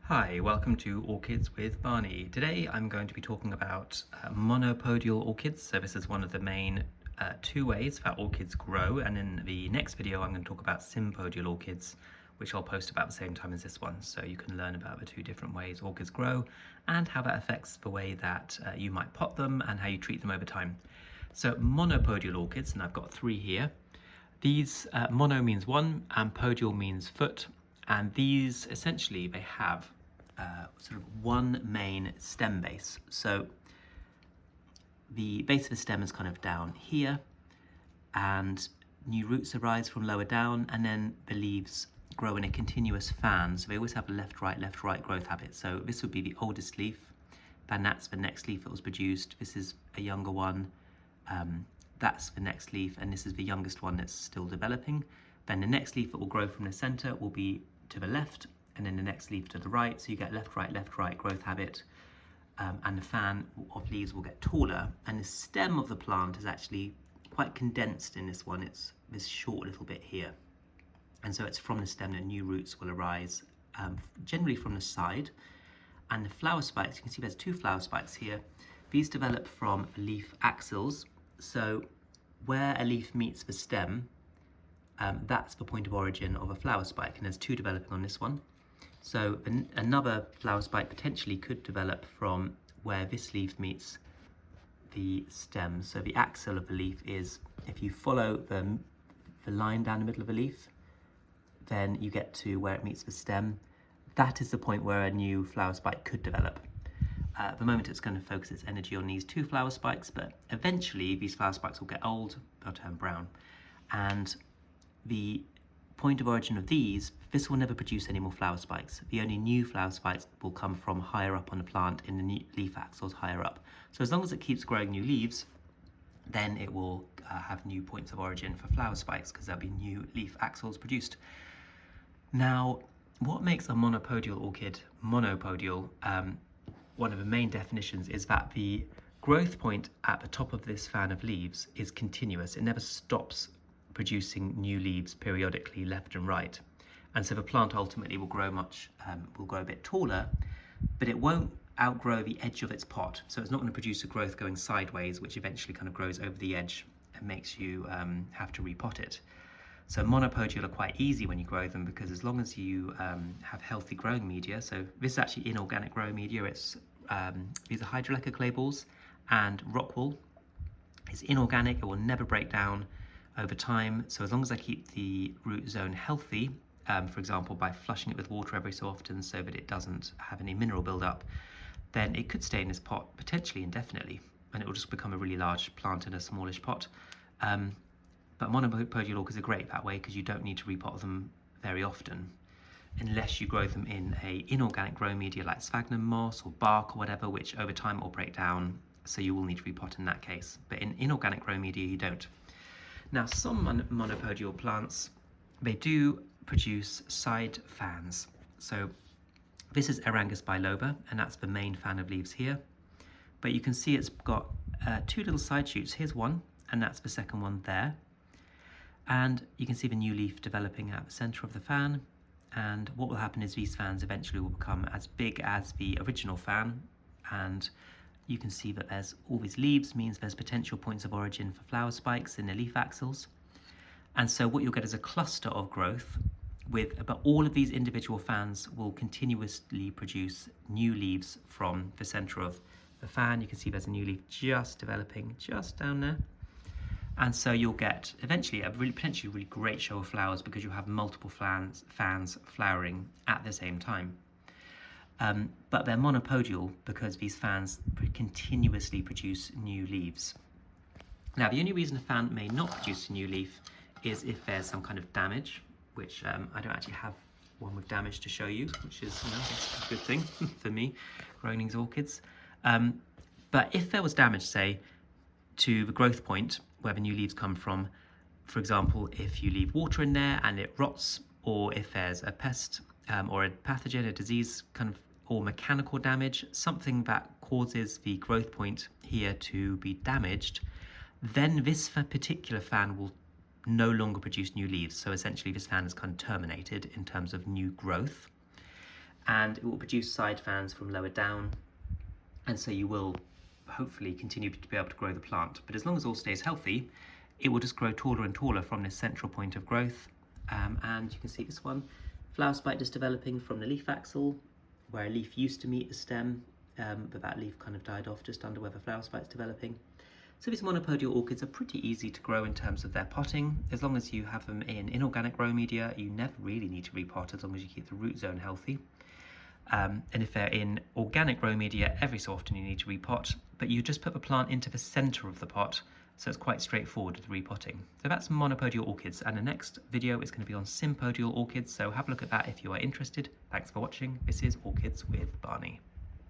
Hi, welcome to Orchids with Barney. Today I'm going to be talking about monopodial orchids. So this is one of the main two ways that orchids grow, and in the next video I'm going to talk about sympodial orchids, which I'll post about the same time as this one, so you can learn about the two different ways orchids grow and how that affects the way that you might pot them and how you treat them over time. So monopodial orchids, and I've got three here. These mono means one and podial means foot, and these essentially they have sort of one main stem base. So the base of the stem is kind of down here, and new roots arise from lower down, and then the leaves grow in a continuous fan. So they always have a left right growth habit. So this would be the oldest leaf, then that's the next leaf that was produced. This is a younger one, that's the next leaf, and this is the youngest one that's still developing. Then the next leaf that will grow from the center will be to the left, and then the next leaf to the right. So you get left right growth habit, and the fan of leaves will get taller, and the stem of the plant is actually quite condensed in this one. It's this short little bit here, and so it's from the stem that new roots will arise, generally from the side. And the flower spikes, you can see there's two flower spikes here. These develop from leaf axils. So where a leaf meets the stem, that's the point of origin of a flower spike, and there's two developing on this one. So another flower spike potentially could develop from where this leaf meets the stem. So the axil of the leaf is, if you follow the line down the middle of the leaf, then you get to where it meets the stem. That is the point where a new flower spike could develop. At the moment it's going to focus its energy on these two flower spikes, but eventually these flower spikes will get old, they'll turn brown. And the point of origin of these, this will never produce any more flower spikes. The only new flower spikes will come from higher up on the plant, in the leaf axils higher up. So as long as it keeps growing new leaves, then it will have new points of origin for flower spikes, because there'll be new leaf axils produced. Now, what makes a monopodial orchid monopodial? One of the main definitions is that the growth point at the top of this fan of leaves is continuous. It never stops producing new leaves periodically left and right. And so the plant ultimately will grow a bit taller, but it won't outgrow the edge of its pot. So it's not going to produce a growth going sideways, which eventually kind of grows over the edge and makes you have to repot it. So monopodial are quite easy when you grow them, because as long as you have healthy growing media, so this is actually inorganic growing media, it's these are hydroleca clay balls, and rock wool is inorganic, it will never break down over time. So as long as I keep the root zone healthy, for example by flushing it with water every so often so that it doesn't have any mineral buildup, then it could stay in this pot potentially indefinitely, and it will just become a really large plant in a smallish pot. But monopodial orchids are great that way, because you don't need to repot them very often, unless you grow them in a inorganic grow media like sphagnum moss or bark or whatever, which over time will break down, so you will need to repot in that case. But in inorganic grow media you don't. Now some monopodial plants, they do produce side fans. So this is Arangus biloba, and that's the main fan of leaves here. But you can see it's got two little side shoots. Here's one, and that's the second one there. And you can see the new leaf developing at the center of the fan, and what will happen is these fans eventually will become as big as the original fan, and you can see that there's all these leaves, means there's potential points of origin for flower spikes in the leaf axils. And so what you'll get is a cluster of growth but all of these individual fans will continuously produce new leaves from the center of the fan. You can see there's a new leaf just developing just down there. And so you'll get eventually a potentially really great show of flowers, because you'll have multiple fans flowering at the same time. But they're monopodial because these fans continuously produce new leaves. Now, the only reason a fan may not produce a new leaf is if there's some kind of damage, which I don't actually have one with damage to show you, which is a good thing for me growing these orchids. But if there was damage, say, to the growth point where the new leaves come from, for example, if you leave water in there and it rots, or if there's a pest or a pathogen, a disease or mechanical damage, something that causes the growth point here to be damaged, then this particular fan will no longer produce new leaves. So essentially this fan is kind of terminated in terms of new growth. and it will produce side fans from lower down, and so you will hopefully continue to be able to grow the plant. But as long as all stays healthy, it will just grow taller and taller from this central point of growth. And you can see this one, flower spike just developing from the leaf axil, where a leaf used to meet the stem, but that leaf kind of died off just under where the flower spike's developing. So these monopodial orchids are pretty easy to grow in terms of their potting. As long as you have them in inorganic grow media, you never really need to repot as long as you keep the root zone healthy. And if they're in organic grow media, every so often you need to repot, but you just put the plant into the center of the pot, so it's quite straightforward with repotting. So that's monopodial orchids, and the next video is going to be on sympodial orchids, so have a look at that if you are interested. Thanks for watching. This is Orchids with Barney.